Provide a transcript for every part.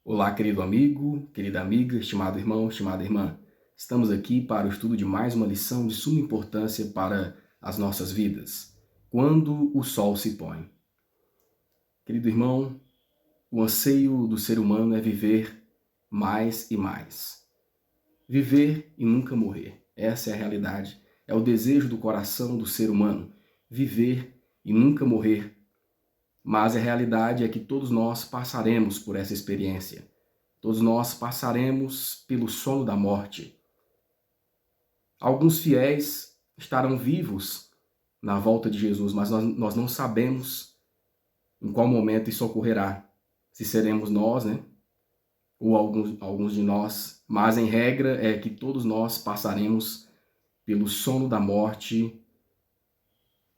Olá, querido amigo, querida amiga, estimado irmão, estimada irmã. Estamos aqui para o estudo de mais uma lição de suma importância para as nossas vidas. Quando o sol se põe. Querido irmão, o anseio do ser humano é viver mais e mais. Viver e nunca morrer. Essa é a realidade. É o desejo do coração do ser humano. Viver e nunca morrer. Mas a realidade é que todos nós passaremos por essa experiência. Todos nós passaremos pelo sono da morte. Alguns fiéis estarão vivos na volta de Jesus, mas nós não sabemos em qual momento isso ocorrerá. Se seremos nós, né? Ou alguns de nós. Mas, em regra, é que todos nós passaremos pelo sono da morte.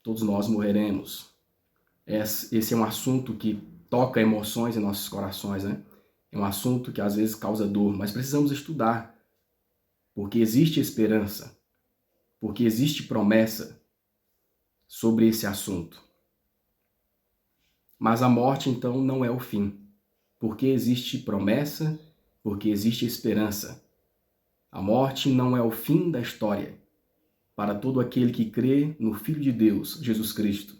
Todos nós morreremos. Esse é um assunto que toca emoções em nossos corações, né? É um assunto que às vezes causa dor, mas precisamos estudar, porque existe esperança, porque existe promessa sobre esse assunto. Mas a morte, então, não é o fim, porque existe promessa, porque existe esperança. A morte não é o fim da história para todo aquele que crê no Filho de Deus, Jesus Cristo,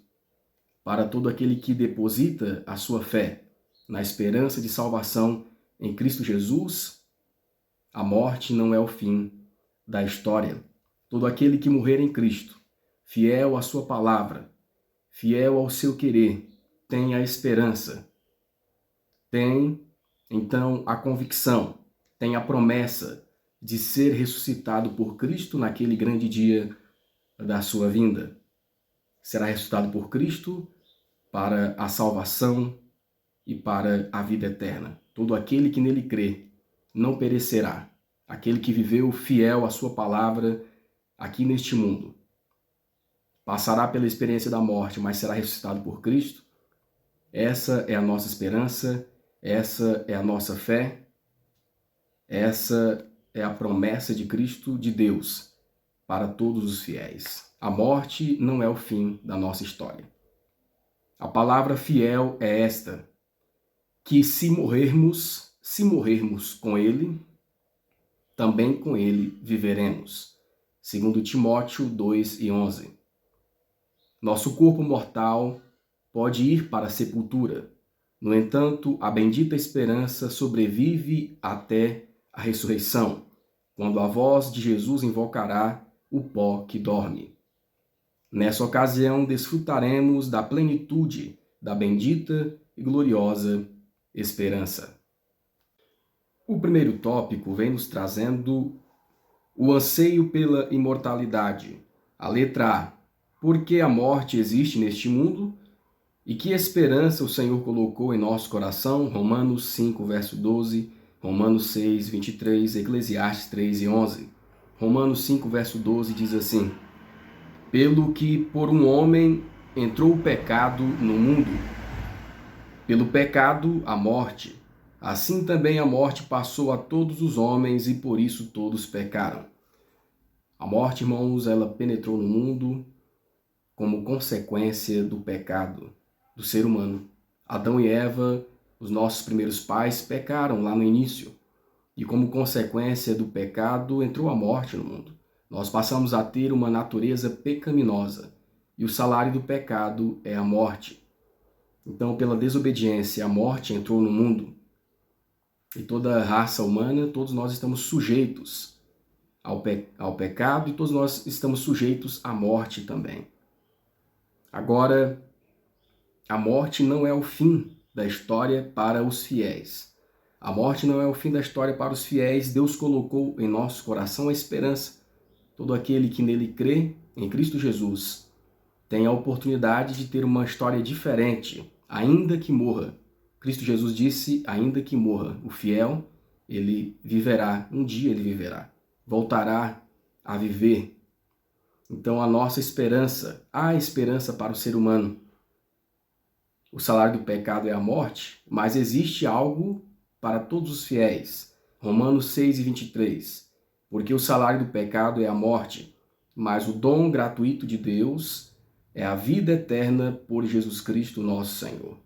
para todo aquele que deposita a sua fé na esperança de salvação em Cristo Jesus. A morte não é o fim da história. Todo aquele que morrer em Cristo, fiel à sua palavra, fiel ao seu querer, tem a esperança, tem, então, a convicção, tem a promessa de ser ressuscitado por Cristo naquele grande dia da sua vinda. Será ressuscitado por Cristo para a salvação e para a vida eterna. Todo aquele que nele crê não perecerá. Aquele que viveu fiel à sua palavra aqui neste mundo passará pela experiência da morte, mas será ressuscitado por Cristo. Essa é a nossa esperança, essa é a nossa fé, essa é a promessa de Cristo, de Deus, para todos os fiéis. A morte não é o fim da nossa história. A palavra fiel é esta, que se morrermos com Ele, também com Ele viveremos. Segundo Timóteo 2:11. Nosso corpo mortal pode ir para a sepultura. No entanto, a bendita esperança sobrevive até a ressurreição, quando a voz de Jesus invocará o pó que dorme. Nessa ocasião, desfrutaremos da plenitude da bendita e gloriosa esperança. O primeiro tópico vem nos trazendo o anseio pela imortalidade. A letra A. Por que a morte existe neste mundo? E que esperança o Senhor colocou em nosso coração? Romanos 5, verso 12, Romanos 6, 23, Eclesiastes 3 e 11. Romanos 5, verso 12 diz assim: Pelo que por um homem entrou o pecado no mundo, pelo pecado a morte, assim também a morte passou a todos os homens e por isso todos pecaram. A morte, irmãos, ela penetrou no mundo como consequência do pecado do ser humano. Adão e Eva, os nossos primeiros pais, pecaram lá no início. E como consequência do pecado, entrou a morte no mundo. Nós passamos a ter uma natureza pecaminosa. E o salário do pecado é a morte. Então, pela desobediência, a morte entrou no mundo. E toda a raça humana, todos nós estamos sujeitos ao pecado e todos nós estamos sujeitos à morte também. Agora, a morte não é o fim da história para os fiéis. A morte não é o fim da história para os fiéis. Deus colocou em nosso coração a esperança. Todo aquele que nele crê, em Cristo Jesus, tem a oportunidade de ter uma história diferente, ainda que morra. Cristo Jesus disse, ainda que morra. O fiel, ele viverá, um dia ele viverá. Voltará a viver. Então a nossa esperança, há esperança para o ser humano. O salário do pecado é a morte, mas existe algo para todos os fiéis. Romanos 6 e 23. Porque o salário do pecado é a morte, mas o dom gratuito de Deus é a vida eterna por Jesus Cristo, nosso Senhor.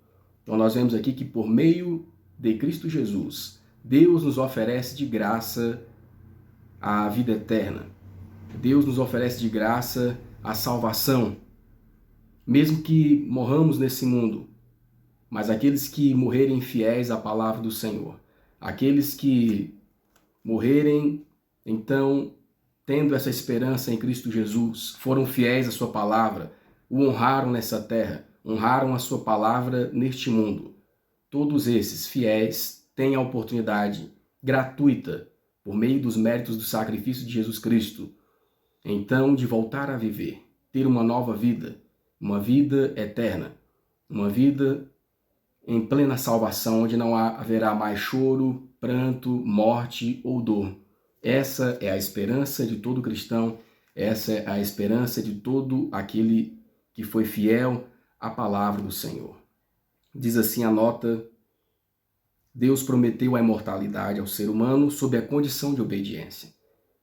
Então nós vemos aqui que por meio de Cristo Jesus, Deus nos oferece de graça a vida eterna. Deus nos oferece de graça a salvação. Mesmo que morramos nesse mundo, mas aqueles que morrerem fiéis à palavra do Senhor, aqueles que morrerem, então, tendo essa esperança em Cristo Jesus, foram fiéis à sua palavra, o honraram nessa terra, honraram a sua palavra neste mundo. Todos esses fiéis têm a oportunidade gratuita, por meio dos méritos do sacrifício de Jesus Cristo, então de voltar a viver, ter uma nova vida, uma vida eterna, uma vida em plena salvação, onde não haverá mais choro, pranto, morte ou dor. Essa é a esperança de todo cristão, essa é a esperança de todo aquele que foi fiel à palavra do Senhor. Diz assim a nota: Deus prometeu a imortalidade ao ser humano sob a condição de obediência.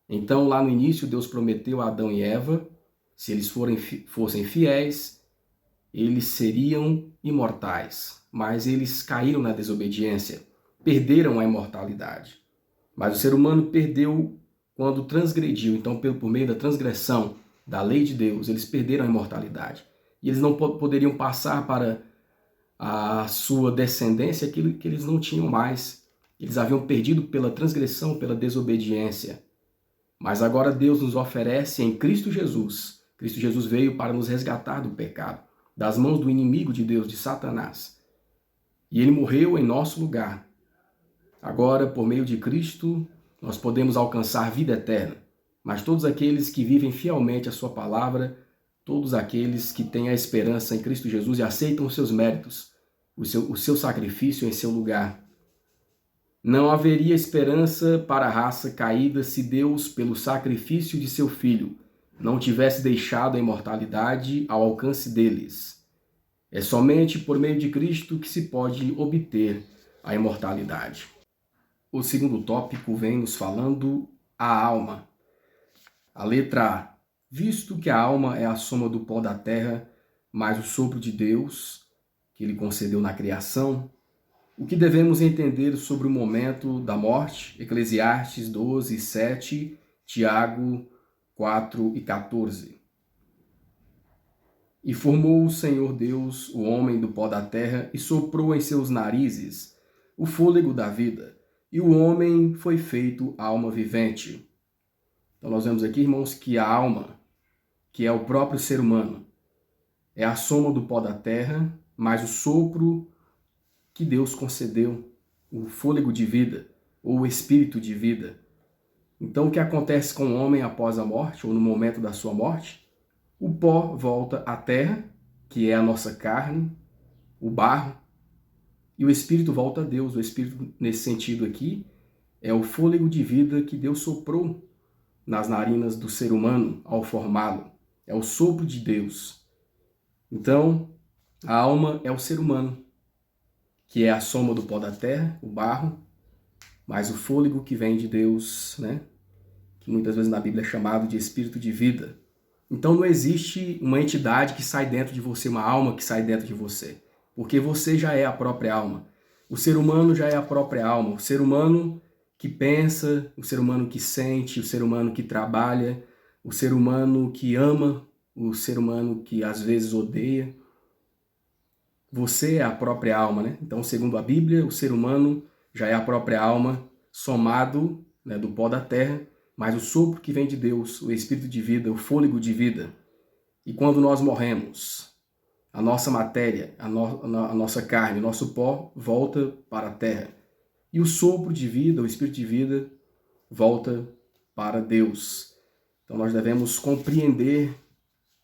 Então, lá no início, Deus prometeu a Adão e Eva, se eles fossem fiéis, eles seriam imortais, mas eles caíram na desobediência, perderam a imortalidade. Mas o ser humano perdeu quando transgrediu, então por meio da transgressão da lei de Deus, eles perderam a imortalidade. E eles não poderiam passar para a sua descendência aquilo que eles não tinham mais. Eles haviam perdido pela transgressão, pela desobediência. Mas agora Deus nos oferece em Cristo Jesus. Cristo Jesus veio para nos resgatar do pecado, das mãos do inimigo de Deus, de Satanás. E ele morreu em nosso lugar. Agora, por meio de Cristo, nós podemos alcançar vida eterna. Mas todos aqueles que vivem fielmente a sua palavra, todos aqueles que têm a esperança em Cristo Jesus e aceitam os seus méritos, o seu sacrifício em seu lugar. Não haveria esperança para a raça caída se Deus, pelo sacrifício de seu Filho, não tivesse deixado a imortalidade ao alcance deles. É somente por meio de Cristo que se pode obter a imortalidade. O segundo tópico vem nos falando a alma. A letra A. Visto que a alma é a soma do pó da terra, mais o sopro de Deus, que ele concedeu na criação, o que devemos entender sobre o momento da morte? Eclesiastes 12, 7, Tiago 4 e 14. E formou o Senhor Deus o homem do pó da terra e soprou em seus narizes o fôlego da vida, e o homem foi feito alma vivente. Então nós vemos aqui, irmãos, que a alma, que é o próprio ser humano, é a soma do pó da terra, mais o sopro que Deus concedeu, o fôlego de vida, ou o espírito de vida. Então o que acontece com o homem após a morte, ou no momento da sua morte? O pó volta à terra, que é a nossa carne, o barro, e o espírito volta a Deus. O espírito, nesse sentido aqui, é o fôlego de vida que Deus soprou nas narinas do ser humano ao formá-lo. É o sopro de Deus. Então, a alma é o ser humano, que é a soma do pó da terra, o barro, mais o fôlego que vem de Deus, né? Que muitas vezes na Bíblia é chamado de espírito de vida. Então não existe uma entidade que sai dentro de você, uma alma que sai dentro de você, porque você já é a própria alma. O ser humano já é a própria alma, o ser humano que pensa, o ser humano que sente, o ser humano que trabalha, o ser humano que ama, o ser humano que às vezes odeia. Você é a própria alma, né? Então, segundo a Bíblia, o ser humano já é a própria alma, somado, né, do pó da terra, mas o sopro que vem de Deus, o espírito de vida, o fôlego de vida. E quando nós morremos, a nossa matéria, a nossa carne, o nosso pó volta para a terra. E o sopro de vida, o espírito de vida, volta para Deus. Então nós devemos compreender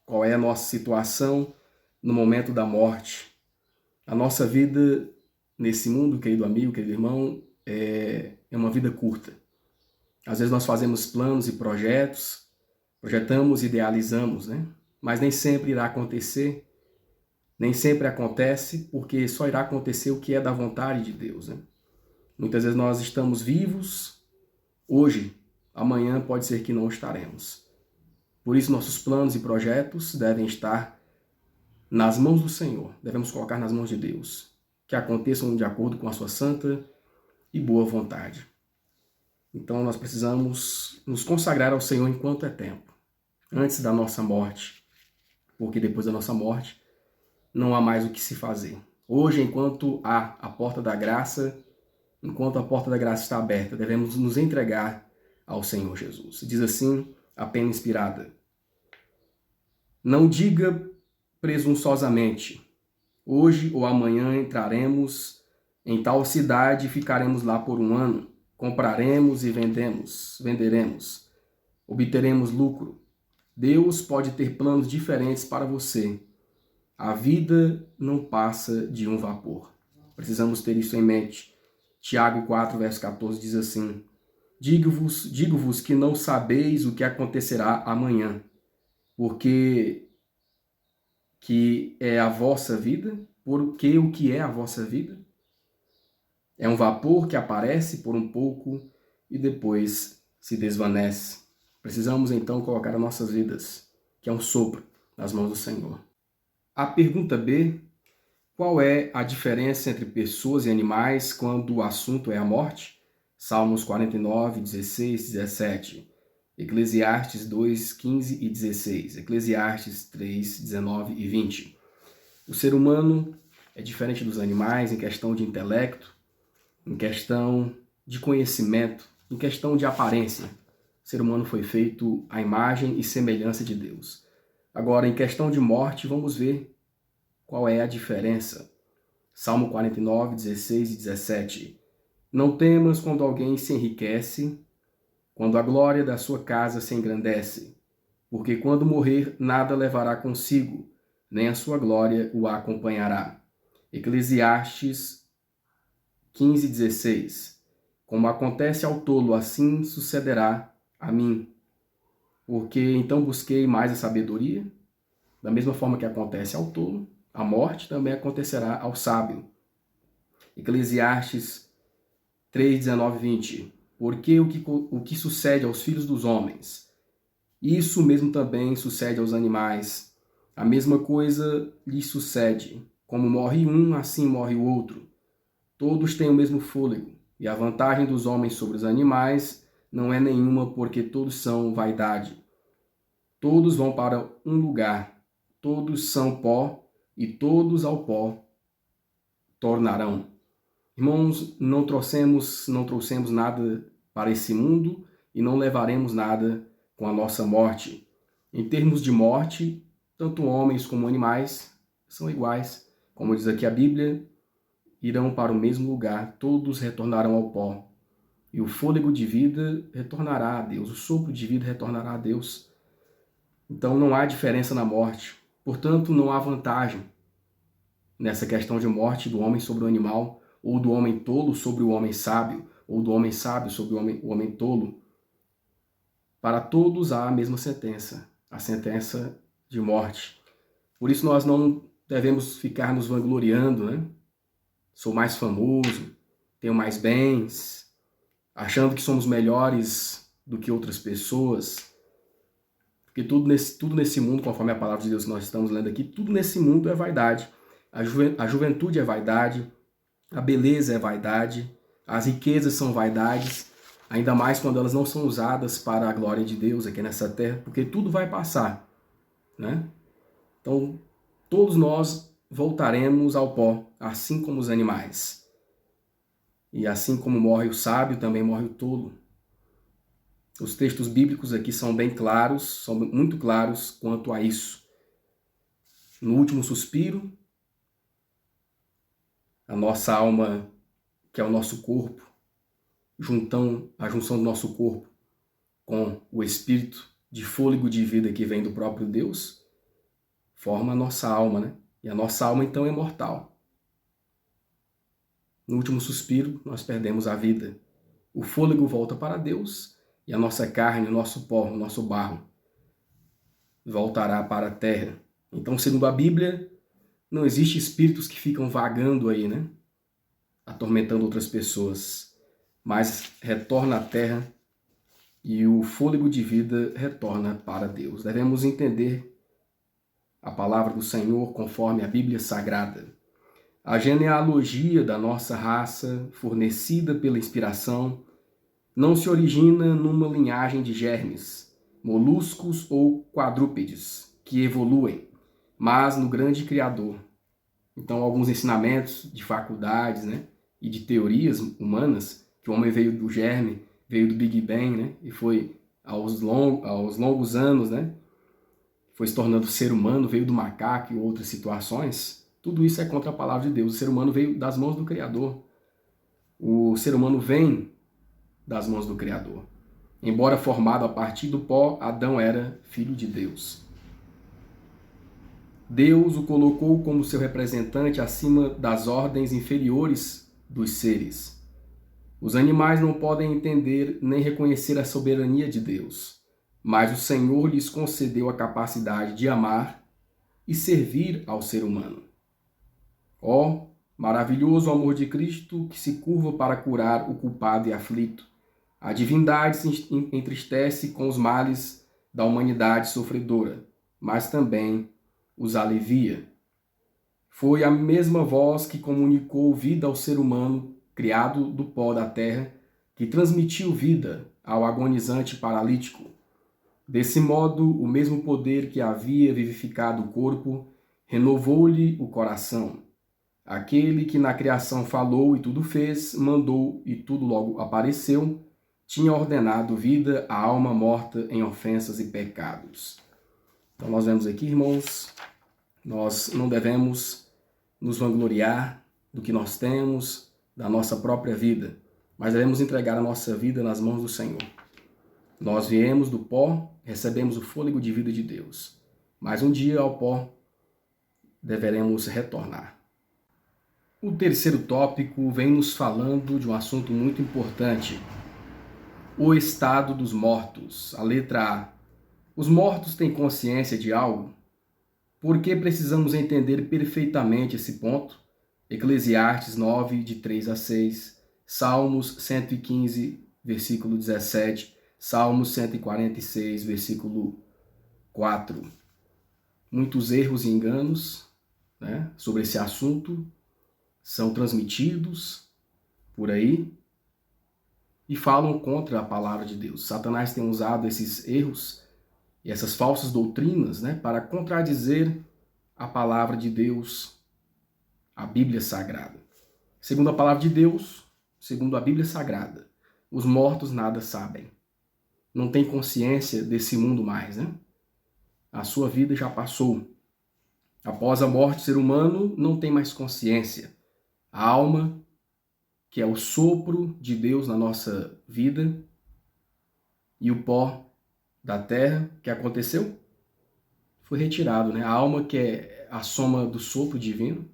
qual é a nossa situação no momento da morte. A nossa vida nesse mundo, querido amigo, querido irmão, é uma vida curta. Às vezes nós fazemos planos e projetos, projetamos, idealizamos, né? Mas nem sempre irá acontecer, nem sempre acontece, porque só irá acontecer o que é da vontade de Deus, né? Muitas vezes nós estamos vivos hoje, amanhã pode ser que não estaremos. Por isso nossos planos e projetos devem estar nas mãos do Senhor, devemos colocar nas mãos de Deus. que aconteçam de acordo com a sua santa e boa vontade. Então nós precisamos nos consagrar ao Senhor enquanto é tempo, antes da nossa morte, porque depois da nossa morte não há mais o que se fazer. Hoje, enquanto há a porta da graça, enquanto a porta da graça está aberta, devemos nos entregar ao Senhor Jesus. Diz assim a pena inspirada: não diga presunçosamente, hoje ou amanhã entraremos em tal cidade e ficaremos lá por um ano, compraremos e venderemos, obteremos lucro. Deus pode ter planos diferentes para você. A vida não passa de um vapor. Precisamos ter isso em mente. Tiago 4, verso 14 diz assim: digo-vos que não sabeis o que acontecerá amanhã, porque que é a vossa vida, porque o que é a vossa vida? É um vapor que aparece por um pouco e depois se desvanece. Precisamos então colocar as nossas vidas, que é um sopro, nas mãos do Senhor. A pergunta B: qual é a diferença entre pessoas e animais quando o assunto é a morte? Salmos 49, 16, 17. Eclesiastes 2, 15 e 16. Eclesiastes 3, 19 e 20. O ser humano é diferente dos animais em questão de intelecto, em questão de conhecimento, em questão de aparência. O ser humano foi feito à imagem e semelhança de Deus. Agora, em questão de morte, vamos ver qual é a diferença. Salmo 49, 16 e 17. Não temas quando alguém se enriquece, quando a glória da sua casa se engrandece, porque quando morrer nada levará consigo, nem a sua glória o acompanhará. Eclesiastes 15, 16. Como acontece ao tolo, assim sucederá a mim. Porque então busquei mais a sabedoria, da mesma forma que acontece ao tolo, a morte também acontecerá ao sábio. Eclesiastes 3, 19 e 20. Porque o que sucede aos filhos dos homens, isso mesmo também sucede aos animais. A mesma coisa lhes sucede. Como morre um, assim morre o outro. Todos têm o mesmo fôlego, e a vantagem dos homens sobre os animais não é nenhuma, porque todos são vaidade. Todos vão para um lugar, todos são pó, e todos ao pó tornarão. Irmãos, não trouxemos nada para esse mundo e não levaremos nada com a nossa morte. Em termos de morte, tanto homens como animais são iguais. Como diz aqui a Bíblia, irão para o mesmo lugar, todos retornarão ao pó. E o fôlego de vida retornará a Deus, o sopro de vida retornará a Deus. Então não há diferença na morte. Portanto, não há vantagem nessa questão de morte do homem sobre o animal, ou do homem tolo sobre o homem sábio, ou do homem sábio sobre o homem tolo. Para todos há a mesma sentença, a sentença de morte. Por isso nós não devemos ficar nos vangloriando, né? Sou mais famoso, tenho mais bens, achando que somos melhores do que outras pessoas. Porque tudo nesse mundo, conforme a palavra de Deus que nós estamos lendo aqui, tudo nesse mundo é vaidade. A juventude é vaidade, a beleza é vaidade, as riquezas são vaidades, ainda mais quando elas não são usadas para a glória de Deus aqui nessa terra, porque tudo vai passar, né? Então, todos nós voltaremos ao pó, assim como os animais. E assim como morre o sábio, também morre o tolo. Os textos bíblicos aqui são bem claros, são muito claros quanto a isso. No último suspiro, a nossa alma, que é o nosso corpo, a junção do nosso corpo com o espírito de fôlego de vida que vem do próprio Deus, forma a nossa alma, né? E a nossa alma então é mortal. No último suspiro, nós perdemos a vida. O fôlego volta para Deus e a nossa carne, o nosso pó, o nosso barro, voltará para a terra. Então, segundo a Bíblia, não existe espíritos que ficam vagando aí, né? Atormentando outras pessoas, mas retorna à terra e o fôlego de vida retorna para Deus. Devemos entender a palavra do Senhor conforme a Bíblia Sagrada. A genealogia da nossa raça, fornecida pela inspiração, não se origina numa linhagem de germes, moluscos ou quadrúpedes que evoluem, mas no grande Criador. Então, alguns ensinamentos de faculdades, né, e de teorias humanas, que o homem veio do germe, veio do Big Bang, né, e foi aos longos anos, né, foi se tornando ser humano, veio do macaco e outras situações. Tudo isso é contra a palavra de Deus. O ser humano veio das mãos do Criador. O ser humano vem das mãos do Criador. Embora formado a partir do pó, Adão era filho de Deus. Deus o colocou como seu representante acima das ordens inferiores dos seres. Os animais não podem entender nem reconhecer a soberania de Deus, mas o Senhor lhes concedeu a capacidade de amar e servir ao ser humano. Ó, maravilhoso amor de Cristo que se curva para curar o culpado e aflito. A divindade se entristece com os males da humanidade sofredora, mas também os alivia. Foi a mesma voz que comunicou vida ao ser humano, criado do pó da terra, que transmitiu vida ao agonizante paralítico. Desse modo, o mesmo poder que havia vivificado o corpo, renovou-lhe o coração. Aquele que na criação falou e tudo fez, mandou e tudo logo apareceu, tinha ordenado vida à alma morta em ofensas e pecados. Então nós vemos aqui, irmãos, nós não devemos nos vangloriar do que nós temos, da nossa própria vida, mas devemos entregar a nossa vida nas mãos do Senhor. Nós viemos do pó, recebemos o fôlego de vida de Deus, mas um dia ao pó deveremos retornar. O terceiro tópico vem nos falando de um assunto muito importante, o estado dos mortos. A letra A. Os mortos têm consciência de algo? Por que precisamos entender perfeitamente esse ponto? Eclesiastes 9, de 3 a 6, Salmos 115, versículo 17, Salmos 146, versículo 4. Muitos erros e enganos, né, sobre esse assunto são transmitidos por aí e falam contra a palavra de Deus. Satanás tem usado esses erros e essas falsas doutrinas, né, para contradizer a palavra de Deus, a Bíblia Sagrada. Segundo a palavra de Deus, segundo a Bíblia Sagrada, os mortos nada sabem. Não tem consciência desse mundo mais, né? A sua vida já passou. Após a morte, o ser humano não tem mais consciência. A alma, que é o sopro de Deus na nossa vida, e o pó da terra, que aconteceu? Foi retirado, né? A alma, que é a soma do sopro divino,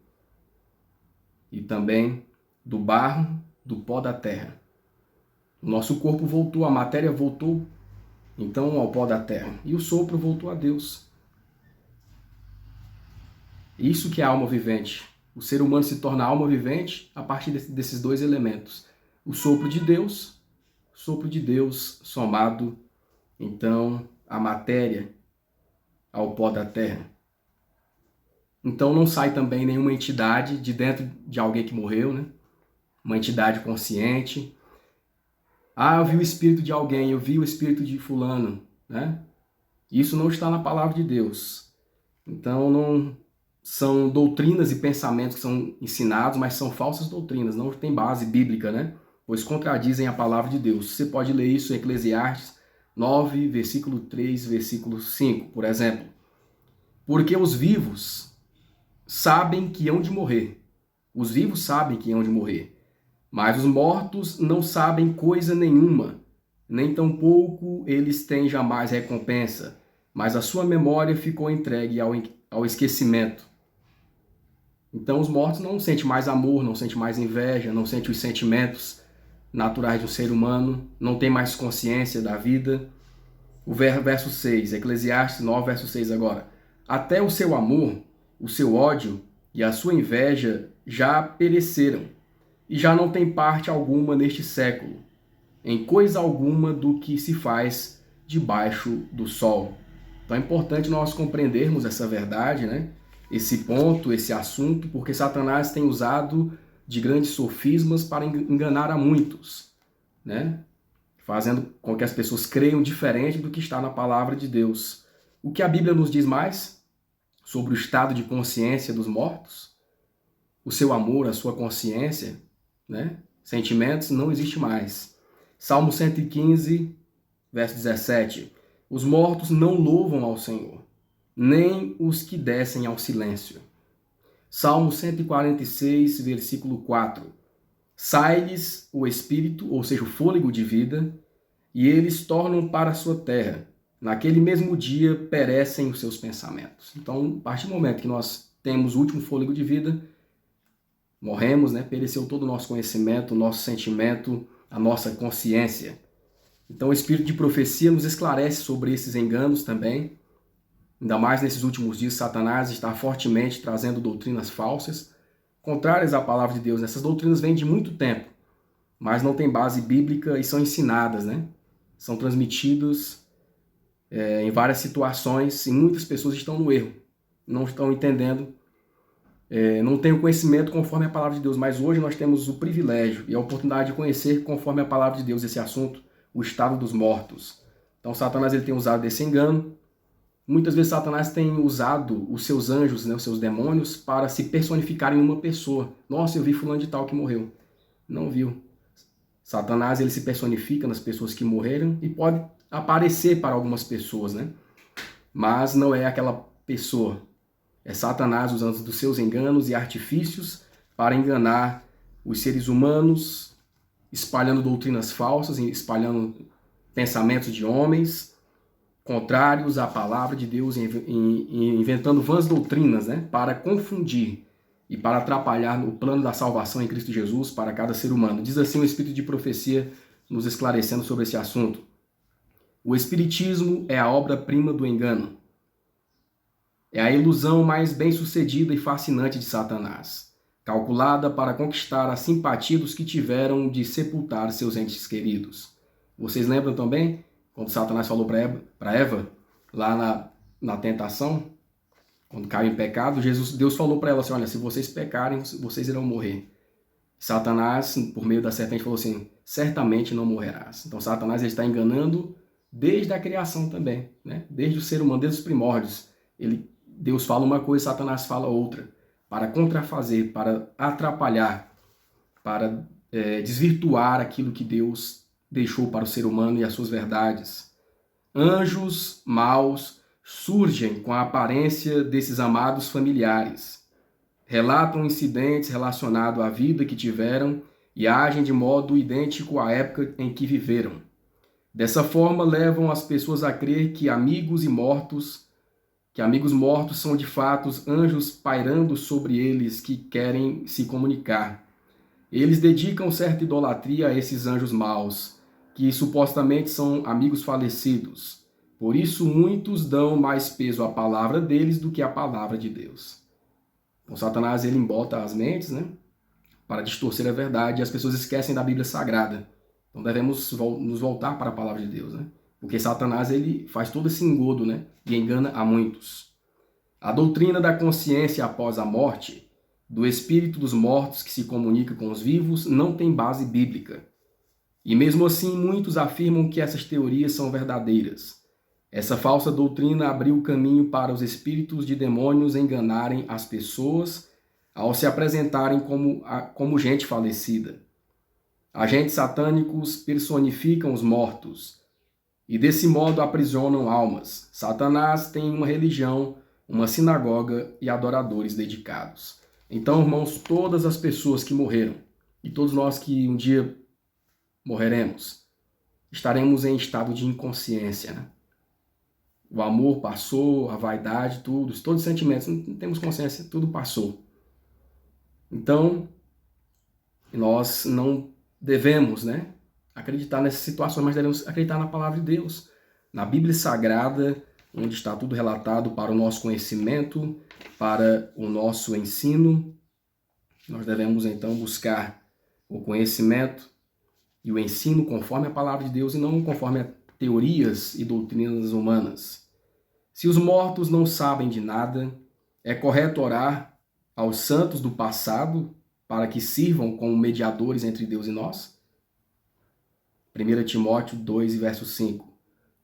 e também do barro, do pó da terra. O nosso corpo voltou, a matéria voltou, então, ao pó da terra. E o sopro voltou a Deus. Isso que é a alma vivente. O ser humano se torna alma vivente a partir desses dois elementos. O sopro de Deus somado, então, à matéria, ao pó da terra. Então não sai também nenhuma entidade de dentro de alguém que morreu, né? Uma entidade consciente. Ah, eu vi o espírito de alguém, eu vi o espírito de fulano, né? Isso não está na palavra de Deus. Então não são doutrinas e pensamentos que são ensinados, mas são falsas doutrinas, não tem base bíblica, né? Pois contradizem a palavra de Deus. Você pode ler isso em Eclesiastes 9, versículo 3, versículo 5, por exemplo. Porque os vivos sabem que hão de morrer. Os vivos sabem que hão de morrer. Mas os mortos não sabem coisa nenhuma, nem tampouco eles têm jamais recompensa. Mas a sua memória ficou entregue ao esquecimento. Então os mortos não sentem mais amor, não sentem mais inveja, não sentem os sentimentos naturais do ser humano, não tem mais consciência da vida. O verso 6, Eclesiastes 9, verso 6 agora. Até o seu amor, o seu ódio e a sua inveja já pereceram, e já não tem parte alguma neste século, em coisa alguma do que se faz debaixo do sol. Então é importante nós compreendermos essa verdade, né? esse ponto, esse assunto, porque Satanás tem usado de grandes sofismas para enganar a muitos, né? Fazendo com que as pessoas creiam diferente do que está na palavra de Deus. O que a Bíblia nos diz mais sobre o estado de consciência dos mortos? O seu amor, a sua consciência, né? Sentimentos, não existe mais. Salmo 115, verso 17. Os mortos não louvam ao Senhor, nem os que descem ao silêncio. Salmo 146, versículo 4. Sai-lhes o espírito, ou seja, o fôlego de vida, e eles tornam para a sua terra. Naquele mesmo dia perecem os seus pensamentos. Então, a partir do momento que nós temos o último fôlego de vida, morremos, né? Pereceu todo o nosso conhecimento, o nosso sentimento, a nossa consciência. Então, o espírito de profecia nos esclarece sobre esses enganos também. Ainda mais nesses últimos dias, Satanás está fortemente trazendo doutrinas falsas, contrárias à palavra de Deus. Essas doutrinas vêm de muito tempo, mas não têm base bíblica e são ensinadas, né? São transmitidos em várias situações e muitas pessoas estão no erro, não estão entendendo, não têm o conhecimento conforme a palavra de Deus. Mas hoje nós temos o privilégio e a oportunidade de conhecer conforme a palavra de Deus esse assunto, o estado dos mortos. Então Satanás ele tem usado desse engano. Muitas vezes Satanás tem usado os seus anjos, né, os seus demônios, para se personificarem em uma pessoa. Nossa, eu vi fulano de tal que morreu. Não viu. Satanás ele se personifica nas pessoas que morreram e pode aparecer para algumas pessoas, né? Mas não é aquela pessoa. É Satanás usando dos seus enganos e artifícios para enganar os seres humanos, espalhando doutrinas falsas, espalhando pensamentos de homens contrários à palavra de Deus, inventando vãs doutrinas, né, para confundir e para atrapalhar o plano da salvação em Cristo Jesus para cada ser humano. Diz assim o Espírito de Profecia, nos esclarecendo sobre esse assunto. O Espiritismo é a obra-prima do engano. É a ilusão mais bem-sucedida e fascinante de Satanás, calculada para conquistar a simpatia dos que tiveram de sepultar seus entes queridos. Vocês lembram também? Quando Satanás falou para Eva, lá na tentação, quando caiu em pecado, Deus falou para ela assim, olha, se vocês pecarem, vocês irão morrer. Satanás, por meio da serpente, falou assim, certamente não morrerás. Então Satanás ele está enganando desde a criação também, né? Desde o ser humano, desde os primórdios. Deus fala uma coisa, Satanás fala outra, para contrafazer, para atrapalhar, para desvirtuar aquilo que Deus deixou para o ser humano e as suas verdades. Anjos maus surgem com a aparência desses amados familiares. Relatam incidentes relacionados à vida que tiveram e agem de modo idêntico à época em que viveram. Dessa forma, levam as pessoas a crer que amigos mortos são de fato anjos pairando sobre eles que querem se comunicar. Eles dedicam certa idolatria a esses anjos maus, que supostamente são amigos falecidos. Por isso, muitos dão mais peso à palavra deles do que à palavra de Deus. Então, Satanás ele embota as mentes, né, para distorcer a verdade, e as pessoas esquecem da Bíblia Sagrada. Então, devemos nos voltar para a palavra de Deus, né? Porque Satanás ele faz todo esse engodo, né, e engana a muitos. A doutrina da consciência após a morte, do espírito dos mortos que se comunica com os vivos, não tem base bíblica. E mesmo assim, muitos afirmam que essas teorias são verdadeiras. Essa falsa doutrina abriu o caminho para os espíritos de demônios enganarem as pessoas ao se apresentarem como gente falecida. Agentes satânicos personificam os mortos e desse modo aprisionam almas. Satanás tem uma religião, uma sinagoga e adoradores dedicados. Então, irmãos, todas as pessoas que morreram e todos nós que um dia morreremos, estaremos em estado de inconsciência, né? O amor passou, a vaidade, todos os sentimentos, não temos consciência, tudo passou. Então, nós não devemos, né, acreditar nessas situações, mas devemos acreditar na palavra de Deus, na Bíblia Sagrada, onde está tudo relatado para o nosso conhecimento, para o nosso ensino. Nós devemos, então, buscar o conhecimento e o ensino conforme a palavra de Deus e não conforme teorias e doutrinas humanas. Se os mortos não sabem de nada, É correto orar aos santos do passado para que sirvam como mediadores entre Deus e nós? 1 Timóteo 2, verso 5.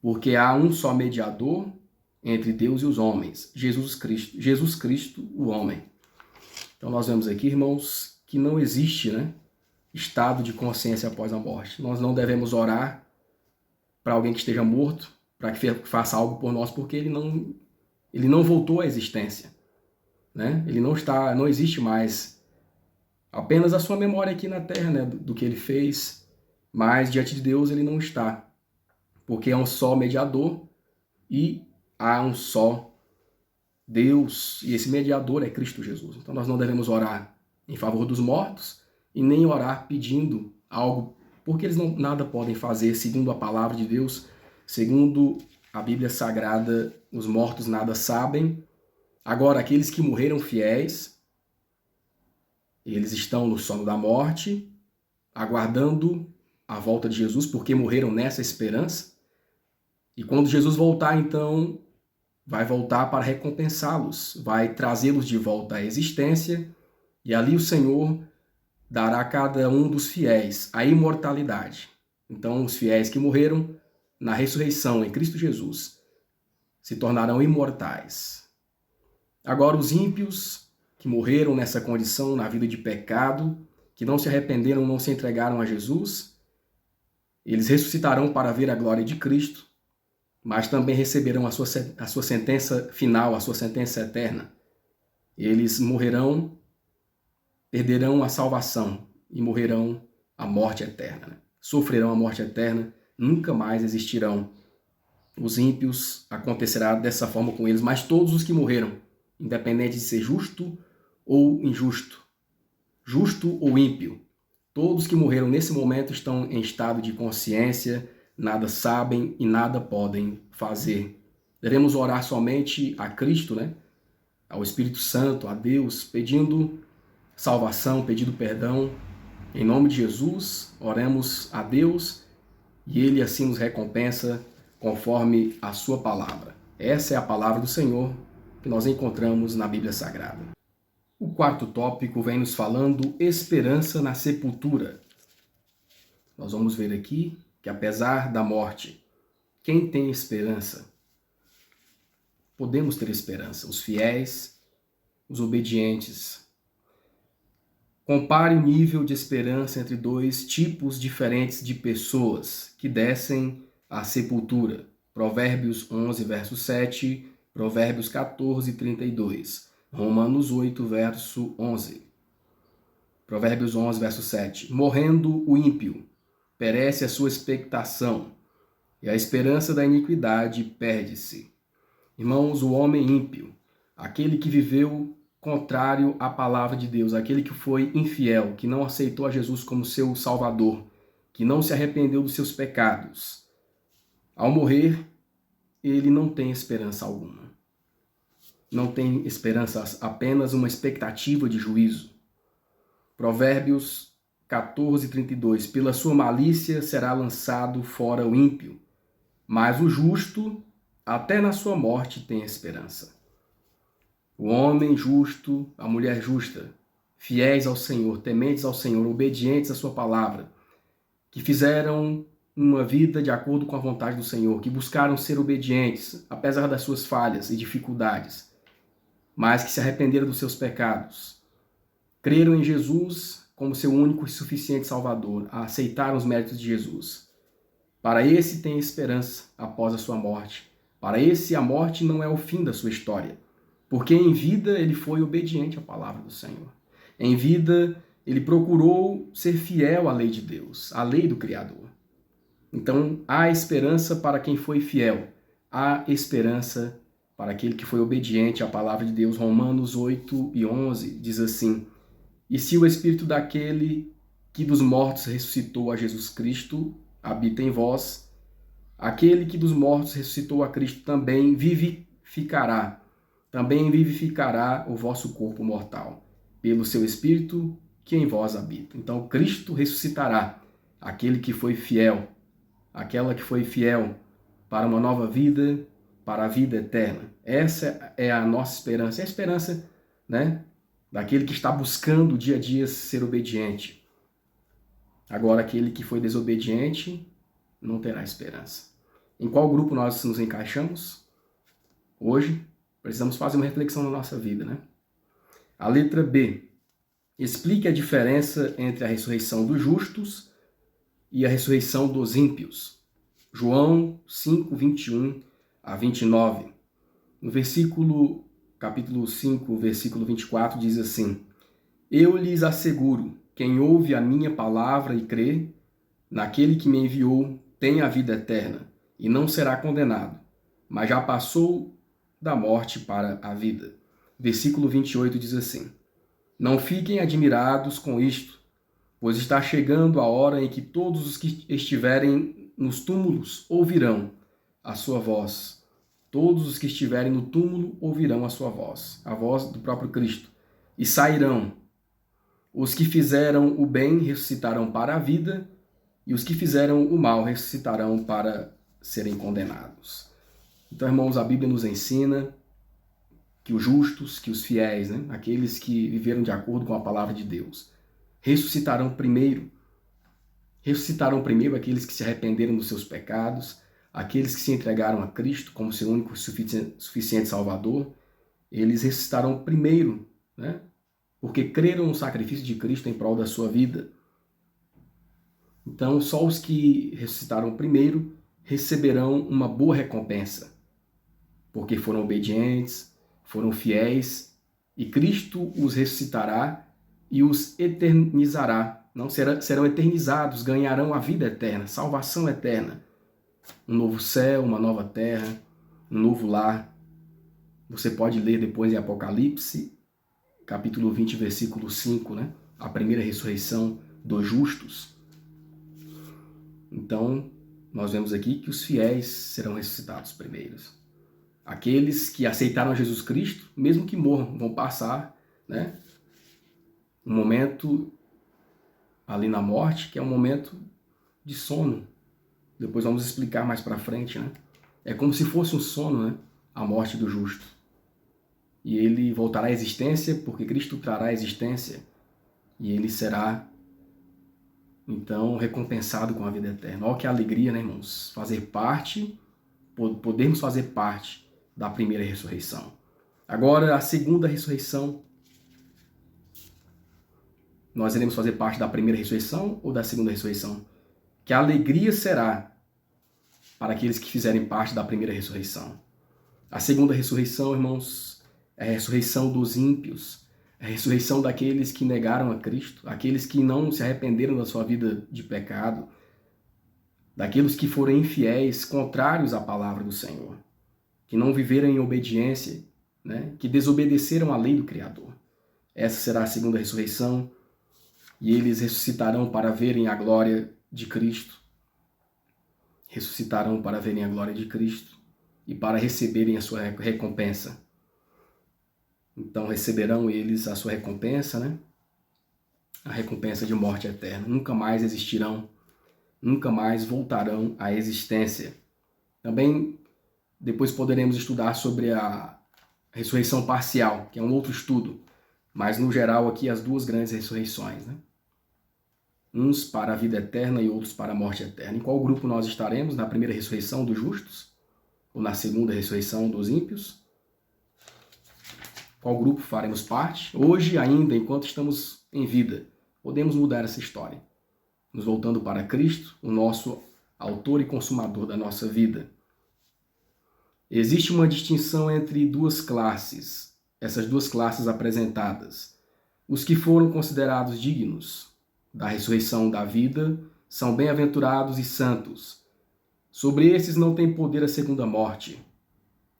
Porque há um só mediador entre Deus e os homens, Jesus Cristo, o homem. Então nós vemos aqui, irmãos, que não existe, estado de consciência após a morte. Nós não devemos orar para alguém que esteja morto, para que faça algo por nós, porque ele não voltou à existência. Ele não existe mais. Apenas a sua memória aqui na terra, do que ele fez, mas diante de Deus ele não está, porque é um só mediador e há um só Deus, e esse mediador é Cristo Jesus. Então nós não devemos orar em favor dos mortos e nem orar pedindo algo, porque eles nada podem fazer segundo a palavra de Deus, segundo a Bíblia Sagrada, os mortos nada sabem. Agora, aqueles que morreram fiéis, eles estão no sono da morte, aguardando a volta de Jesus, porque morreram nessa esperança. E quando Jesus voltar, então, vai voltar para recompensá-los, vai trazê-los de volta à existência, e ali o Senhor dará a cada um dos fiéis a imortalidade. Então, os fiéis que morreram na ressurreição em Cristo Jesus se tornarão imortais. Agora, os ímpios que morreram nessa condição, na vida de pecado, que não se arrependeram, não se entregaram a Jesus, eles ressuscitarão para ver a glória de Cristo, mas também receberão a sua sentença final, a sua sentença eterna. Eles morrerão, perderão a salvação e morrerão a morte eterna. Sofrerão a morte eterna, nunca mais existirão. Os ímpios, acontecerá dessa forma com eles, mas todos os que morreram, independente de ser justo ou injusto, justo ou ímpio, todos que morreram nesse momento estão em estado de consciência, nada sabem e nada podem fazer. Devemos orar somente a Cristo, ao Espírito Santo, a Deus, pedindo salvação, pedindo perdão. Em nome de Jesus, oremos a Deus e Ele assim nos recompensa conforme a sua palavra. Essa é a palavra do Senhor que nós encontramos na Bíblia Sagrada. O quarto tópico vem nos falando esperança na sepultura. Nós vamos ver aqui que apesar da morte, quem tem esperança? Podemos ter esperança, os fiéis, os obedientes. Compare o nível de esperança entre dois tipos diferentes de pessoas que descem à sepultura. Provérbios 11, verso 7, Provérbios 14, 32. Romanos 8, verso 11. Provérbios 11, verso 7. Morrendo o ímpio, perece a sua expectação, e a esperança da iniquidade perde-se. Irmãos, o homem ímpio, aquele que viveu contrário à palavra de Deus, aquele que foi infiel, que não aceitou a Jesus como seu Salvador, que não se arrependeu dos seus pecados, ao morrer, ele não tem esperança alguma. Não tem esperança, apenas uma expectativa de juízo. Provérbios 14, 32. Pela sua malícia será lançado fora o ímpio, mas o justo, até na sua morte, tem esperança. O homem justo, a mulher justa, fiéis ao Senhor, tementes ao Senhor, obedientes à sua palavra, que fizeram uma vida de acordo com a vontade do Senhor, que buscaram ser obedientes, apesar das suas falhas e dificuldades, mas que se arrependeram dos seus pecados, creram em Jesus como seu único e suficiente Salvador, aceitaram os méritos de Jesus. Para esse tem esperança após a sua morte. Para esse, a morte não é o fim da sua história, porque em vida ele foi obediente à palavra do Senhor. Em vida, ele procurou ser fiel à lei de Deus, à lei do Criador. Então, há esperança para quem foi fiel. Há esperança para aquele que foi obediente à palavra de Deus. Romanos 8 e 11 diz assim: E se o Espírito daquele que dos mortos ressuscitou a Jesus Cristo habita em vós, aquele que dos mortos ressuscitou a Cristo também vivificará o vosso corpo mortal, pelo seu Espírito que em vós habita. Então, Cristo ressuscitará aquele que foi fiel, aquela que foi fiel para uma nova vida, para a vida eterna. Essa é a nossa esperança. É a esperança, né, daquele que está buscando dia a dia ser obediente. Agora, aquele que foi desobediente não terá esperança. Em qual grupo nós nos encaixamos? Hoje, precisamos fazer uma reflexão na nossa vida, né? A letra B. Explique a diferença entre a ressurreição dos justos e a ressurreição dos ímpios. João 5, 21 a 29. No capítulo 5, versículo 24, diz assim: Eu lhes asseguro, quem ouve a minha palavra e crê naquele que me enviou tem a vida eterna e não será condenado, mas já passou da morte para a vida. Versículo 28 diz assim: Não fiquem admirados com isto, pois está chegando a hora em que todos os que estiverem nos túmulos ouvirão a sua voz. Todos os que estiverem no túmulo ouvirão a sua voz, a voz do próprio Cristo, e sairão. Os que fizeram o bem ressuscitarão para a vida, e os que fizeram o mal ressuscitarão para serem condenados. Então, irmãos, a Bíblia nos ensina que os justos, que os fiéis, né, aqueles que viveram de acordo com a palavra de Deus, ressuscitarão primeiro. Ressuscitarão primeiro aqueles que se arrependeram dos seus pecados, aqueles que se entregaram a Cristo como seu único e suficiente Salvador. Eles ressuscitarão primeiro, né, porque creram no sacrifício de Cristo em prol da sua vida. Então, só os que ressuscitaram primeiro receberão uma boa recompensa, porque foram obedientes, foram fiéis, e Cristo os ressuscitará e os eternizará. Não serão eternizados, ganharão a vida eterna, salvação eterna. Um novo céu, uma nova terra, um novo lar. Você pode ler depois em Apocalipse, capítulo 20, versículo 5, né? A primeira ressurreição dos justos. Então, nós vemos aqui que os fiéis serão ressuscitados primeiros. Aqueles que aceitaram Jesus Cristo, mesmo que morram, vão passar, né, um momento ali na morte, que é um momento de sono. Depois vamos explicar mais para frente, né? É como se fosse um sono, né? A morte do justo. E ele voltará à existência, porque Cristo trará a existência, e ele será, então, recompensado com a vida eterna. Olha que alegria, né, irmãos? Podermos fazer parte da primeira ressurreição. Agora, a segunda ressurreição. Nós iremos fazer parte da primeira ressurreição ou da segunda ressurreição? Que alegria será para aqueles que fizerem parte da primeira ressurreição. A segunda ressurreição, irmãos, é a ressurreição dos ímpios, é a ressurreição daqueles que negaram a Cristo, aqueles que não se arrependeram da sua vida de pecado, daqueles que foram infiéis, contrários à palavra do Senhor, que não viveram em obediência, né? Que desobedeceram à lei do Criador. Essa será a segunda ressurreição, e eles ressuscitarão para verem a glória de Cristo. Ressuscitarão para verem a glória de Cristo e para receberem a sua recompensa. Então receberão eles a sua recompensa, né? A recompensa de morte eterna. Nunca mais existirão, nunca mais voltarão à existência. Também depois poderemos estudar sobre a ressurreição parcial, que é um outro estudo, mas no geral aqui as duas grandes ressurreições, né? Uns para a vida eterna e outros para a morte eterna. Em qual grupo nós estaremos? Na primeira ressurreição dos justos? Ou na segunda ressurreição dos ímpios? Qual grupo faremos parte? Hoje ainda, enquanto estamos em vida, podemos mudar essa história, nos voltando para Cristo, o nosso autor e consumador da nossa vida. Existe uma distinção entre duas classes, essas duas classes apresentadas. Os que foram considerados dignos da ressurreição da vida são bem-aventurados e santos. Sobre esses não tem poder a segunda morte.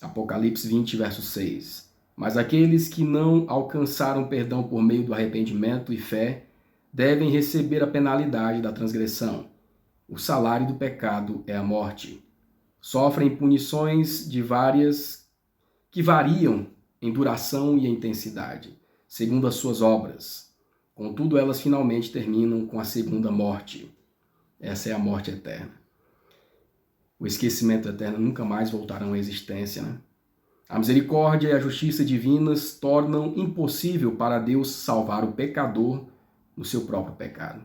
Apocalipse 20, verso 6. Mas aqueles que não alcançaram perdão por meio do arrependimento e fé devem receber a penalidade da transgressão. O salário do pecado é a morte. Sofrem punições que variam em duração e intensidade, segundo as suas obras. Contudo, elas finalmente terminam com a segunda morte. Essa é a morte eterna. o esquecimento eterno nunca mais voltarão à existência, né? A misericórdia e a justiça divinas tornam impossível para Deus salvar o pecador no seu próprio pecado.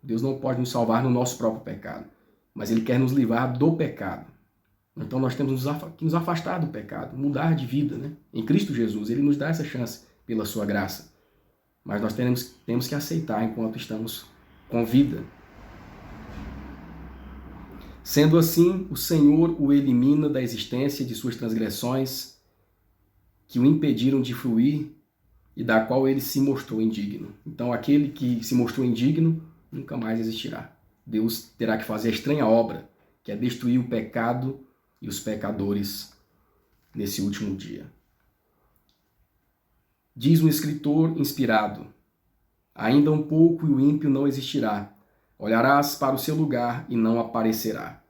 Deus não pode nos salvar no nosso próprio pecado, mas Ele quer nos livrar do pecado. Então nós temos que nos afastar do pecado, mudar de vida, né? Em Cristo Jesus, Ele nos dá essa chance pela sua graça. Mas nós temos que aceitar enquanto estamos com vida. Sendo assim, o Senhor o elimina da existência de suas transgressões que o impediram de fruir e da qual ele se mostrou indigno. Então, aquele que se mostrou indigno nunca mais existirá. Deus terá que fazer a estranha obra, que é destruir o pecado e os pecadores nesse último dia. Diz um escritor inspirado: ainda um pouco e o ímpio não existirá. Olharás para o seu lugar e não aparecerá.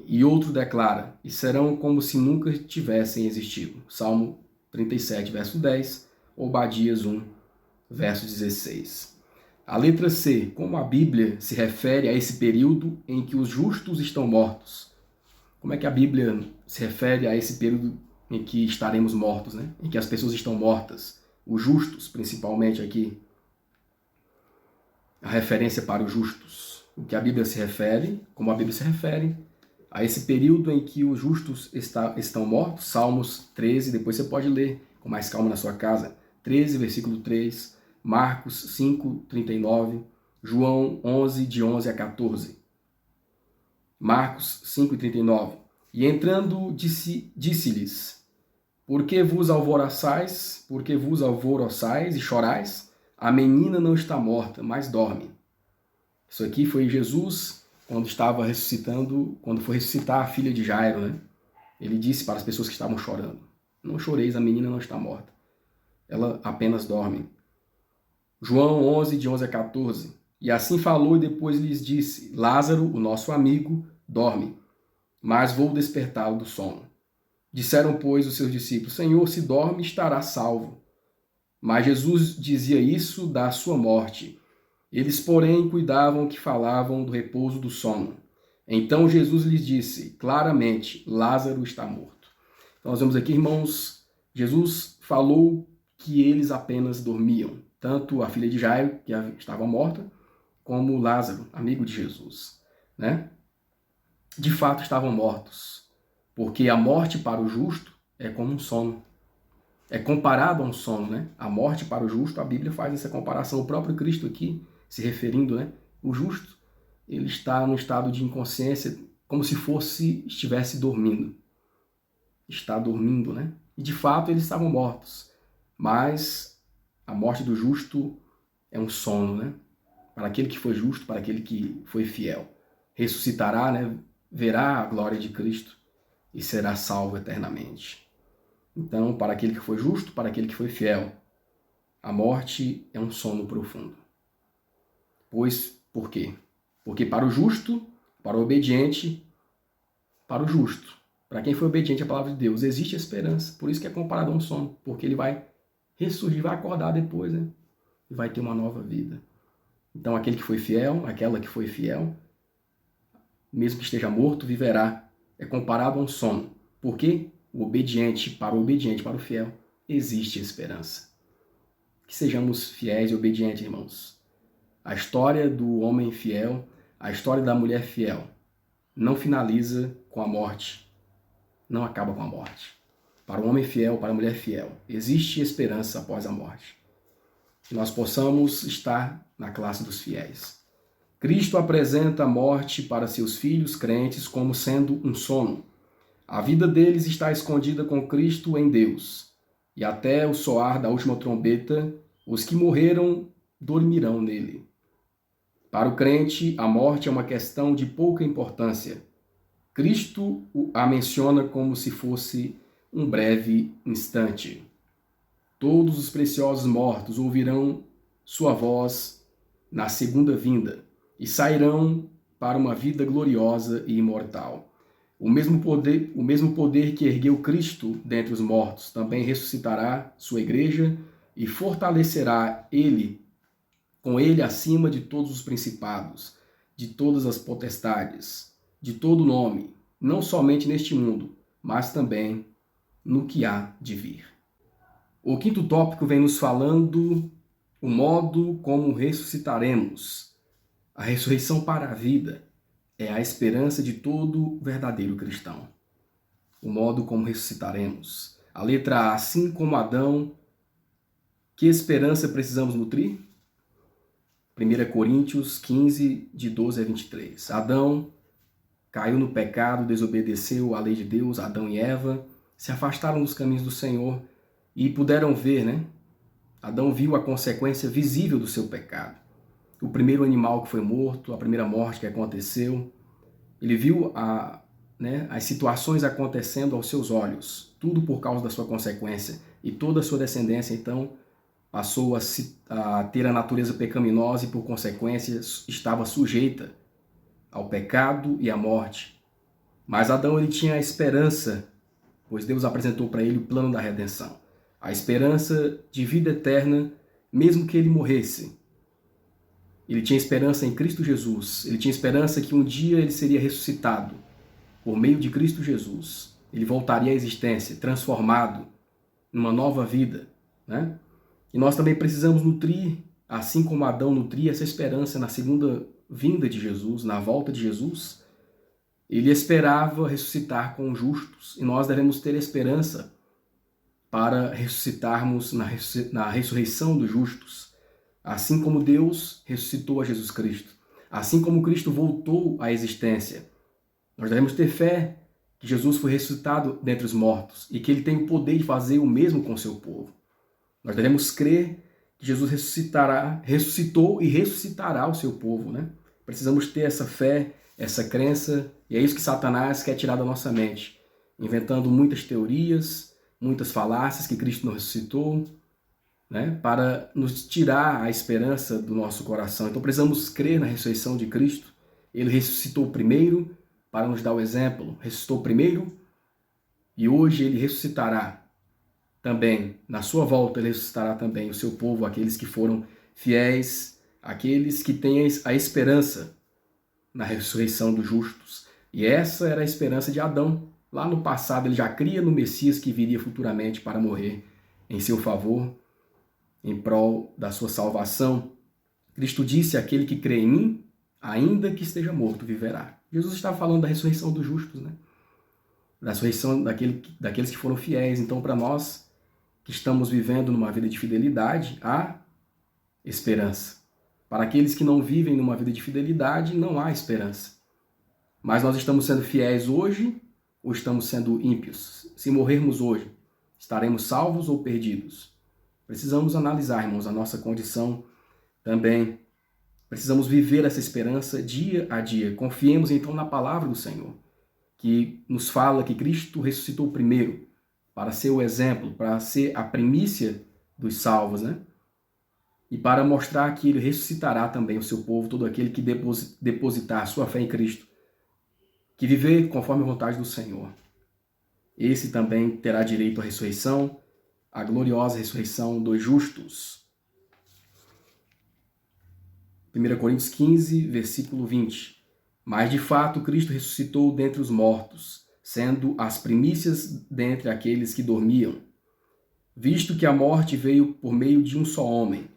E outro declara: e serão como se nunca tivessem existido. Salmo 37, verso 10, Obadias 1, verso 16. A letra C, como a Bíblia se refere a esse período em que os justos estão mortos? Como é que a Bíblia se refere a esse período em que estaremos mortos, né? Em que as pessoas estão mortas? Os justos, principalmente aqui. A referência para os justos. O que a Bíblia se refere, como a Bíblia se refere a esse período em que os justos estão mortos, Salmos 13, depois você pode ler com mais calma na sua casa, 13, versículo 3, Marcos 5, 39, João 11, de 11 a 14. Marcos 5, 39. E entrando, disse-lhes: por que vos alvoroçais e chorais? A menina não está morta, mas dorme. Isso aqui foi Jesus quando estava ressuscitando, quando foi ressuscitar a filha de Jairo, né? Ele disse para as pessoas que estavam chorando: não choreis, a menina não está morta. Ela apenas dorme. João 11, de 11 a 14. E assim falou e depois lhes disse: Lázaro, o nosso amigo, dorme, mas vou despertá-lo do sono. Disseram, pois, os seus discípulos: Senhor, se dorme, estará salvo. Mas Jesus dizia isso da sua morte. Eles, porém, cuidavam que falavam do repouso do sono. Então Jesus lhes disse claramente: Lázaro está morto. Então nós vemos aqui, irmãos, Jesus falou que eles apenas dormiam. Tanto a filha de Jairo, que estava morta, como Lázaro, amigo de Jesus, né? De fato estavam mortos, porque a morte para o justo é como um sono. É comparado a um sono, né? A morte para o justo, a Bíblia faz essa comparação. O próprio Cristo aqui, se referindo, né? O justo, ele está no estado de inconsciência, como se estivesse dormindo. Está dormindo, né? E de fato eles estavam mortos. Mas a morte do justo é um sono, né? Para aquele que foi justo, para aquele que foi fiel. Ressuscitará, né? Verá a glória de Cristo e será salvo eternamente. Então, para aquele que foi justo, para aquele que foi fiel, a morte é um sono profundo. Pois, por quê? Porque para o justo, para o obediente, para o justo, para quem foi obediente à palavra de Deus, existe esperança. Por isso que é comparado a um sono, porque ele vai ressurgir, vai acordar depois, né? E vai ter uma nova vida. Então, aquele que foi fiel, aquela que foi fiel, mesmo que esteja morto, viverá. É comparado a um sono. Por quê? O obediente, para o fiel, existe esperança. Que sejamos fiéis e obedientes, irmãos. A história do homem fiel, a história da mulher fiel, não finaliza com a morte, não acaba com a morte. Para o homem fiel, para a mulher fiel, existe esperança após a morte. Que nós possamos estar na classe dos fiéis. Cristo apresenta a morte para seus filhos crentes como sendo um sono. A vida deles está escondida com Cristo em Deus. E até o soar da última trombeta, os que morreram dormirão nele. Para o crente, a morte é uma questão de pouca importância. Cristo a menciona como se fosse um breve instante. Todos os preciosos mortos ouvirão sua voz na segunda vinda e sairão para uma vida gloriosa e imortal. O mesmo poder que ergueu Cristo dentre os mortos também ressuscitará sua igreja e fortalecerá com ele acima de todos os principados, de todas as potestades, de todo nome, não somente neste mundo, mas também no que há de vir. O quinto tópico vem nos falando o modo como ressuscitaremos. A ressurreição para a vida é a esperança de todo verdadeiro cristão. O modo como ressuscitaremos. A letra A, assim como Adão, que esperança precisamos nutrir? 1 Coríntios 15, de 12 a 23. Adão caiu no pecado, desobedeceu à lei de Deus, Adão e Eva, se afastaram dos caminhos do Senhor e puderam ver, né? Adão viu a consequência visível do seu pecado. O primeiro animal que foi morto, a primeira morte que aconteceu. Ele viu as situações acontecendo aos seus olhos, tudo por causa da sua consequência. E toda a sua descendência, então, passou a ter a natureza pecaminosa e, por consequência, estava sujeita ao pecado e à morte. Mas Adão ele tinha a esperança, pois Deus apresentou para ele o plano da redenção. A esperança de vida eterna, mesmo que ele morresse. Ele tinha esperança em Cristo Jesus. Ele tinha esperança que um dia ele seria ressuscitado por meio de Cristo Jesus. Ele voltaria à existência, transformado numa nova vida, né? E nós também precisamos nutrir, assim como Adão nutria essa esperança na segunda vinda de Jesus, na volta de Jesus. Ele esperava ressuscitar com os justos, e nós devemos ter esperança para ressuscitarmos na ressurreição dos justos. Assim como Deus ressuscitou a Jesus Cristo, assim como Cristo voltou à existência, nós devemos ter fé que Jesus foi ressuscitado dentre os mortos e que ele tem o poder de fazer o mesmo com o seu povo. Nós devemos crer que Jesus ressuscitou e ressuscitará o seu povo, né? Precisamos ter essa fé, essa crença, e é isso que Satanás quer tirar da nossa mente, inventando muitas teorias, muitas falácias que Cristo não ressuscitou, né, para nos tirar a esperança do nosso coração. Então precisamos crer na ressurreição de Cristo. Ele ressuscitou primeiro para nos dar o exemplo. Ressuscitou primeiro e hoje ele ressuscitará também. Na sua volta ele ressuscitará também o seu povo, aqueles que foram fiéis, aqueles que têm a esperança na ressurreição dos justos. E essa era a esperança de Adão. Lá no passado ele já cria no Messias que viria futuramente para morrer em seu favor, em prol da sua salvação. Cristo disse: aquele que crê em mim, ainda que esteja morto, viverá. Jesus estava falando da ressurreição dos justos, né? Da ressurreição daqueles que foram fiéis. Então, para nós que estamos vivendo numa vida de fidelidade, há esperança. Para aqueles que não vivem numa vida de fidelidade, não há esperança. Mas nós estamos sendo fiéis hoje ou estamos sendo ímpios? Se morrermos hoje, estaremos salvos ou perdidos? Precisamos analisar, irmãos, a nossa condição também. Precisamos viver essa esperança dia a dia. Confiemos, então, na palavra do Senhor, que nos fala que Cristo ressuscitou primeiro, para ser o exemplo, para ser a primícia dos salvos, né? E para mostrar que Ele ressuscitará também o seu povo, todo aquele que depositar a sua fé em Cristo, que viver conforme a vontade do Senhor. Esse também terá direito à ressurreição, a gloriosa ressurreição dos justos. 1 Coríntios 15, versículo 20. Mas de fato Cristo ressuscitou dentre os mortos, sendo as primícias dentre aqueles que dormiam. Visto que a morte veio por meio de um só homem,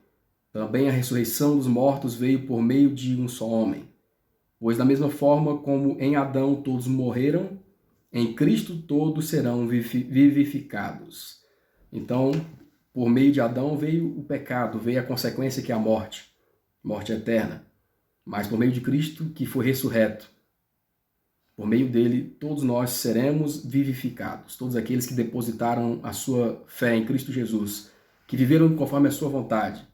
também a ressurreição dos mortos veio por meio de um só homem. Pois da mesma forma como em Adão todos morreram, em Cristo todos serão vivificados. Então, por meio de Adão veio o pecado, veio a consequência que é a morte eterna. Mas por meio de Cristo, que foi ressurreto, por meio dele, todos nós seremos vivificados. Todos aqueles que depositaram a sua fé em Cristo Jesus, que viveram conforme a sua vontade,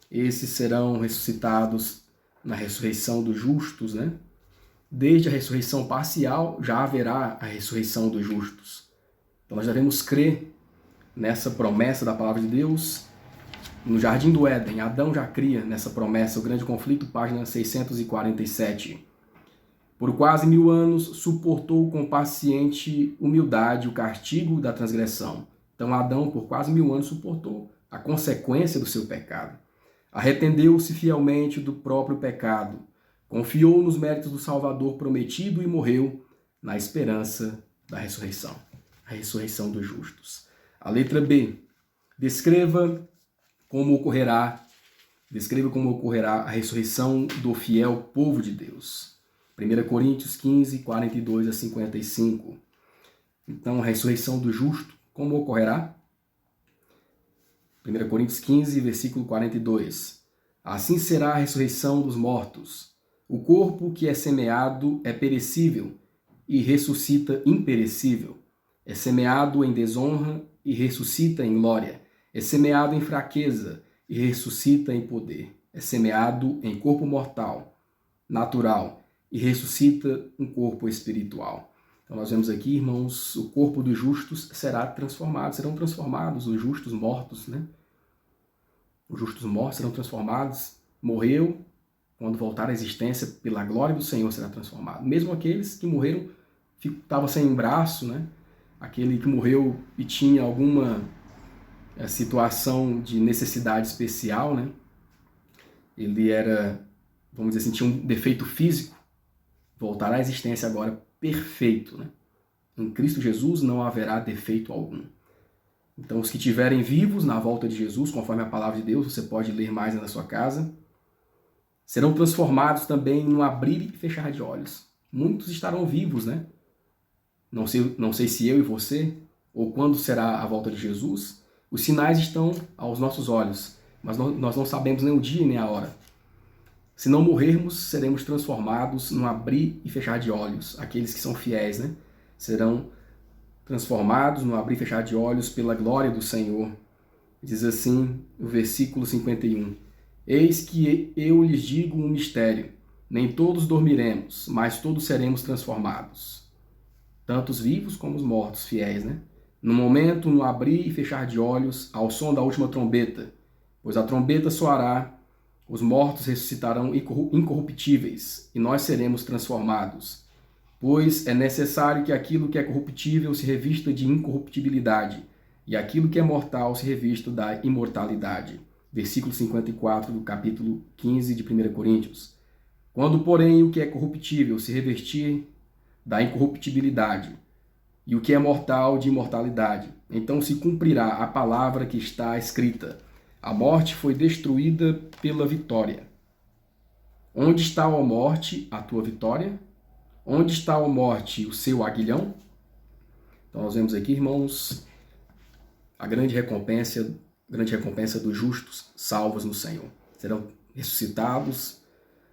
esses serão ressuscitados na ressurreição dos justos, né? Desde a ressurreição parcial, já haverá a ressurreição dos justos. Então nós devemos crer nessa promessa da palavra de Deus. No Jardim do Éden, Adão já cria nessa promessa, o grande conflito, página 647. Por quase 1000 anos, suportou com paciente humildade o castigo da transgressão. Então Adão, por quase 1000 anos, suportou a consequência do seu pecado. Arrependeu-se fielmente do próprio pecado, confiou nos méritos do Salvador prometido e morreu, na esperança da ressurreição, a ressurreição dos justos. A letra B, descreva como ocorrerá a ressurreição do fiel povo de Deus. 1 Coríntios 15, 42 a 55. Então, a ressurreição do justo, como ocorrerá? 1 Coríntios 15, versículo 42. Assim será a ressurreição dos mortos. O corpo que é semeado é perecível e ressuscita imperecível. É semeado em desonra e ressuscita em glória. É semeado em fraqueza e ressuscita em poder. É semeado em corpo mortal, natural, e ressuscita um corpo espiritual. Então nós vemos aqui, irmãos, o corpo dos justos serão transformados, os justos mortos, né? Os justos mortos serão transformados. Morreu, quando voltar à existência, pela glória do Senhor será transformado. Mesmo aqueles que morreram, estavam sem braço, né? Aquele que morreu e tinha alguma situação de necessidade especial, né? Ele era, vamos dizer assim, tinha um defeito físico, voltará à existência agora perfeito, né? Em Cristo Jesus não haverá defeito algum. Então, os que estiverem vivos na volta de Jesus, conforme a palavra de Deus, você pode ler mais na sua casa, serão transformados também no abrir e fechar de olhos. Muitos estarão vivos, né? Não sei se eu e você, ou quando será a volta de Jesus. Os sinais estão aos nossos olhos, mas nós não sabemos nem o dia nem a hora. Se não morrermos, seremos transformados no abrir e fechar de olhos. Aqueles que são fiéis, né? Serão transformados no abrir e fechar de olhos pela glória do Senhor. Diz assim o versículo 51. Eis que eu lhes digo um mistério. Nem todos dormiremos, mas todos seremos transformados. Tanto os vivos como os mortos, fiéis, né? No momento, no abrir e fechar de olhos, ao som da última trombeta. Pois a trombeta soará, os mortos ressuscitarão incorruptíveis, e nós seremos transformados. Pois é necessário que aquilo que é corruptível se revista de incorruptibilidade, e aquilo que é mortal se revista da imortalidade. Versículo 54 do capítulo 15 de 1 Coríntios. Quando, porém, o que é corruptível se revestir da incorruptibilidade, e o que é mortal de imortalidade, então se cumprirá a palavra que está escrita: a morte foi destruída pela vitória. Onde está, ó morte, a tua vitória? Onde está, ó morte, o seu aguilhão? Então nós vemos aqui, irmãos, a grande recompensa dos justos salvos no Senhor. Serão ressuscitados,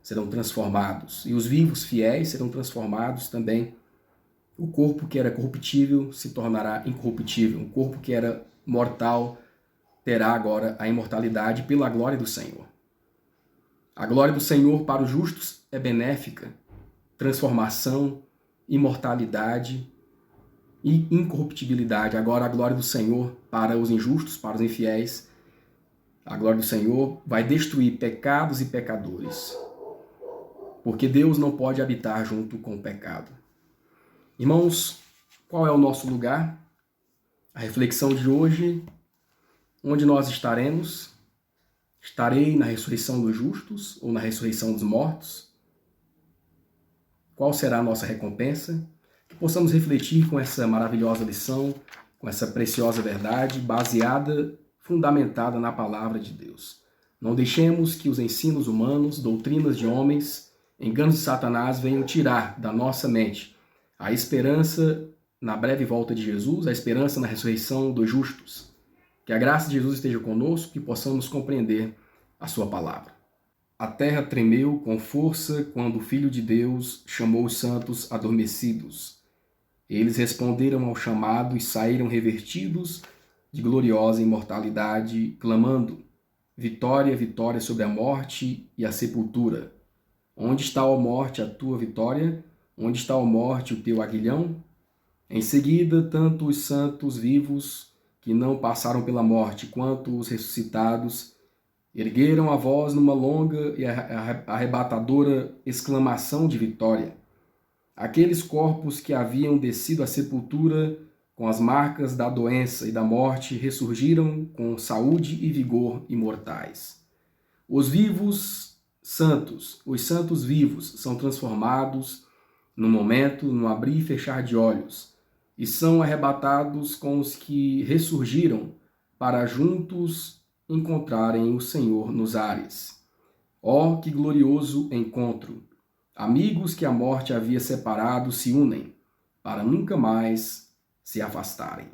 serão transformados. E os vivos fiéis serão transformados também. O corpo que era corruptível se tornará incorruptível. O corpo que era mortal terá agora a imortalidade pela glória do Senhor. A glória do Senhor para os justos é benéfica. Transformação, imortalidade e incorruptibilidade. Agora a glória do Senhor para os injustos, para os infiéis. A glória do Senhor vai destruir pecados e pecadores. Porque Deus não pode habitar junto com o pecado. Irmãos, qual é o nosso lugar? A reflexão de hoje, onde nós estaremos? Estarei na ressurreição dos justos ou na ressurreição dos mortos? Qual será a nossa recompensa? Que possamos refletir com essa maravilhosa lição, com essa preciosa verdade, baseada, fundamentada na palavra de Deus. Não deixemos que os ensinos humanos, doutrinas de homens, enganos de Satanás venham tirar da nossa mente a esperança na breve volta de Jesus, a esperança na ressurreição dos justos. Que a graça de Jesus esteja conosco, que possamos compreender a sua palavra. A terra tremeu com força quando o Filho de Deus chamou os santos adormecidos. Eles responderam ao chamado e saíram revertidos de gloriosa imortalidade, clamando: vitória, vitória sobre a morte e a sepultura. Onde está, ó morte, a tua vitória? Onde está, ó morte, o teu aguilhão? Em seguida, tanto os santos vivos que não passaram pela morte, quanto os ressuscitados, ergueram a voz numa longa e arrebatadora exclamação de vitória. Aqueles corpos que haviam descido à sepultura com as marcas da doença e da morte ressurgiram com saúde e vigor imortais. Os santos vivos, são transformados no momento, no abrir e fechar de olhos, e são arrebatados com os que ressurgiram para juntos encontrarem o Senhor nos ares. Oh, que glorioso encontro! Amigos que a morte havia separado se unem para nunca mais se afastarem.